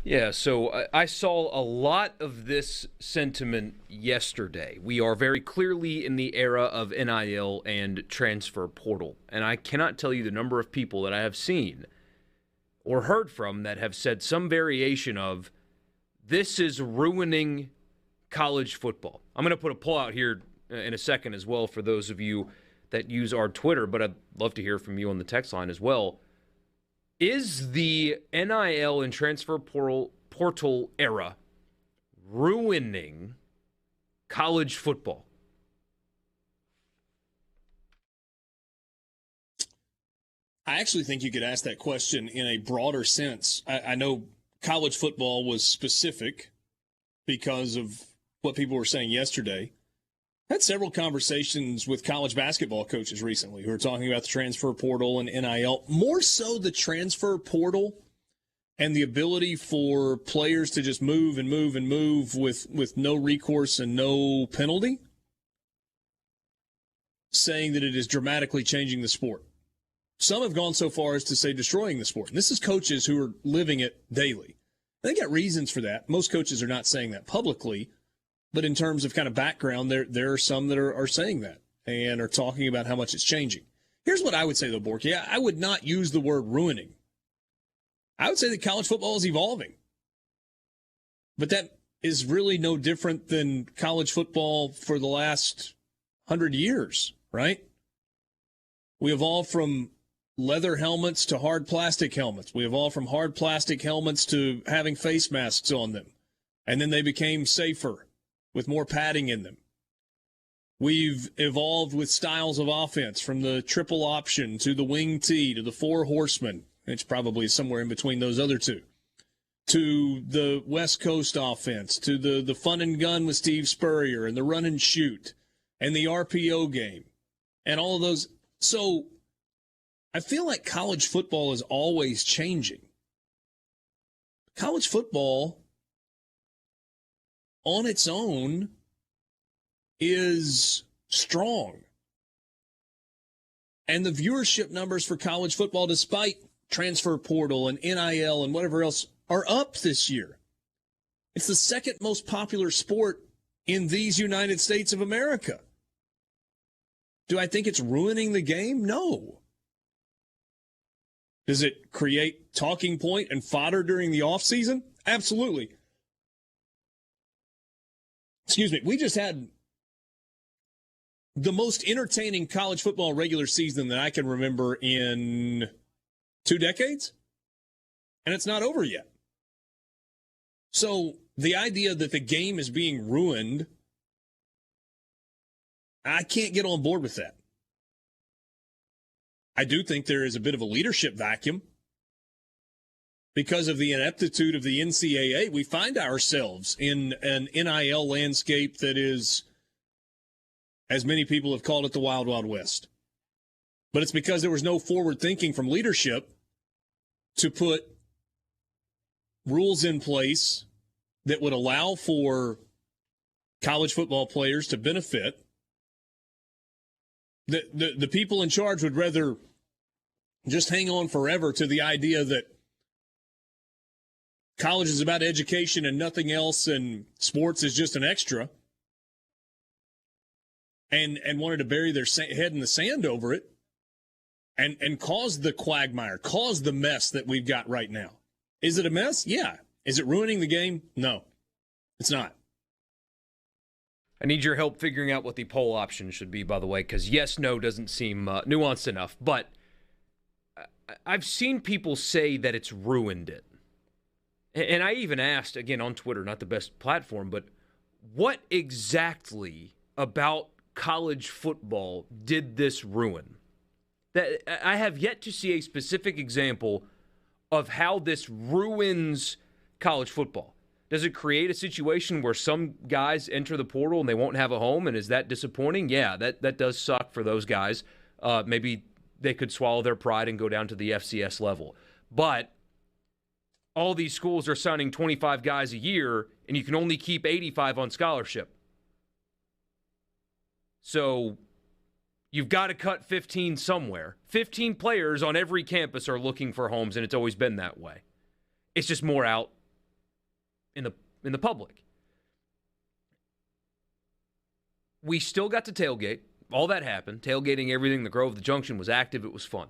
Yeah, so I saw a lot of this sentiment yesterday. We are very clearly in the era of NIL and transfer portal. And I cannot tell you the number of people that I have seen or heard from that have said some variation of, this is ruining college football. I'm going to put a poll out here in a second as well for those of you that use our Twitter, but I'd love to hear from you on the text line as well. Is the NIL and transfer portal era ruining college football? I actually think you could ask that question in a broader sense. I know college football was specific because of what people were saying yesterday. I had several conversations with college basketball coaches recently who are talking about the transfer portal and NIL, more so the transfer portal and the ability for players to just move and move and move with no recourse and no penalty, saying that it is dramatically changing the sport. Some have gone so far as to say destroying the sport. And this is coaches who are living it daily. They got reasons for that. Most coaches are not saying that publicly. But in terms of kind of background, there are some that are saying that and are talking about how much it's changing. Here's what I would say, though, Borky. I would not use the word ruining. I would say that college football is evolving. But that is really no different than college football for the last 100 years, right? We evolved from leather helmets to hard plastic helmets. We evolved from hard plastic helmets to having face masks on them. And then they became safer, with more padding in them. We've evolved with styles of offense, from the triple option to the wing tee to the four horsemen. It's probably somewhere in between those other two. To the West Coast offense, to the fun and gun with Steve Spurrier and the run and shoot and the RPO game and all of those. So I feel like college football is always changing. College football on its own is strong. And the viewership numbers for college football, despite transfer portal and NIL and whatever else, are up this year. It's the second most popular sport in these United States of America. Do I think it's ruining the game? No. Does it create talking point and fodder during the offseason? Absolutely. Excuse me, we just had the most entertaining college football regular season that I can remember in 2 decades, and it's not over yet. So the idea that the game is being ruined, I can't get on board with that. I do think there is a bit of a leadership vacuum. Because of the ineptitude of the NCAA, we find ourselves in an NIL landscape that is, as many people have called it, the Wild Wild West. But it's because there was no forward thinking from leadership to put rules in place that would allow for college football players to benefit. The people in charge would rather just hang on forever to the idea that college is about education and nothing else, and sports is just an extra, and wanted to bury their head in the sand over it and cause the quagmire, cause the mess that we've got right now. Is it a mess? Yeah. Is it ruining the game? No, it's not. I need your help figuring out what the poll option should be, by the way, because yes, no doesn't seem nuanced enough. But I've seen people say that it's ruined it. And I even asked, again, on Twitter, not the best platform, but what exactly about college football did this ruin? That I have yet to see a specific example of how this ruins college football. Does it create a situation where some guys enter the portal and they won't have a home, and is that disappointing? Yeah, that does suck for those guys. Maybe they could swallow their pride and go down to the FCS level. But all these schools are signing 25 guys a year, and you can only keep 85 on scholarship. So you've got to cut 15 somewhere. 15 players on every campus are looking for homes, and it's always been that way. It's just more out in the public. We still got to tailgate. All that happened. Tailgating, everything. The Grove, the Junction was active. It was fun.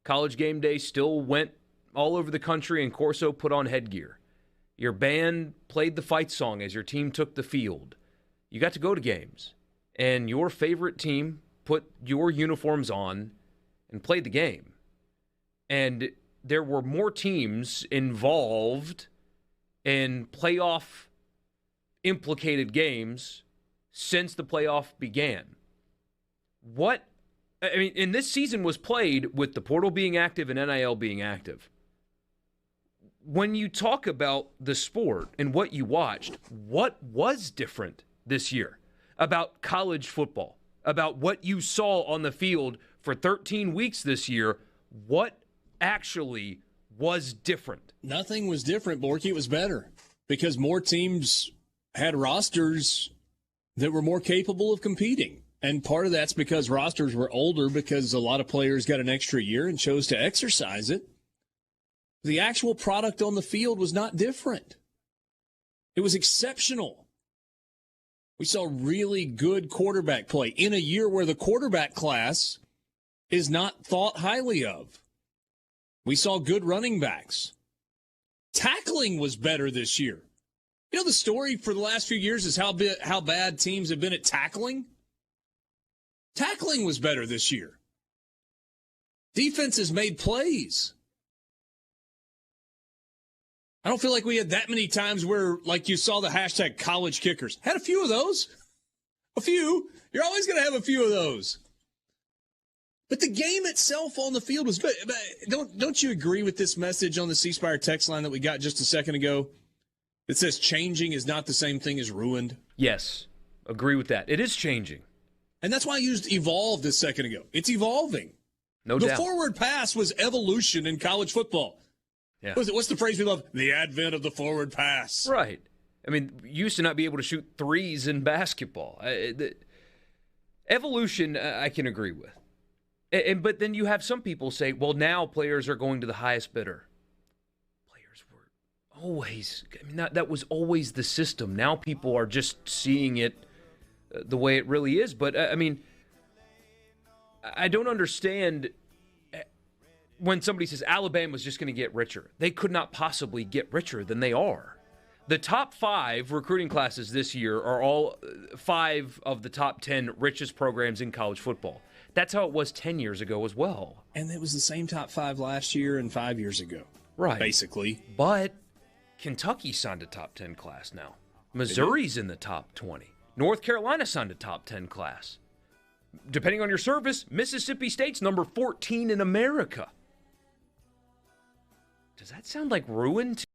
College game day still went all over the country, and Corso put on headgear. Your band played the fight song as your team took the field. You got to go to games. And your favorite team put your uniforms on and played the game. And there were more teams involved in playoff implicated games since the playoff began. And this season was played with the portal being active and NIL being active. When you talk about the sport and what you watched, what was different this year about college football, about what you saw on the field for 13 weeks this year? What actually was different? Nothing was different, Borky. It was better because more teams had rosters that were more capable of competing. And part of that's because rosters were older because a lot of players got an extra year and chose to exercise it. The actual product on the field was not different. It was exceptional. We saw really good quarterback play in a year where the quarterback class is not thought highly of. We saw good running backs. Tackling was better this year. You know, the story for the last few years is how bad teams have been at tackling. Tackling was better this year. Defenses made plays. I don't feel like we had that many times where, like you saw the hashtag college kickers. Had a few of those. A few. You're always going to have a few of those. But the game itself on the field was good. Don't you agree with this message on the C Spire text line that we got just a second ago? It says changing is not the same thing as ruined. Yes, agree with that. It is changing. And that's why I used evolved a second ago. It's evolving. No doubt. The forward pass was evolution in college football. Yeah. What's the phrase we love? The advent of the forward pass. Right. I mean, you used to not be able to shoot threes in basketball. Evolution, I can agree with. But then you have some people say, well, now players are going to the highest bidder. Players were always, that was always the system. Now people are just seeing it the way it really is. But, I don't understand when somebody says Alabama's just going to get richer. They could not possibly get richer than they are. The top 5 recruiting classes this year are all 5 of the top 10 richest programs in college football. That's how it was 10 years ago as well. And it was the same top 5 last year and 5 years ago. Right. Basically. But Kentucky signed a top 10 class now. Missouri's in the top 20. North Carolina signed a top 10 class. Depending on your service, Mississippi State's number 14 in America. Does that sound like ruin to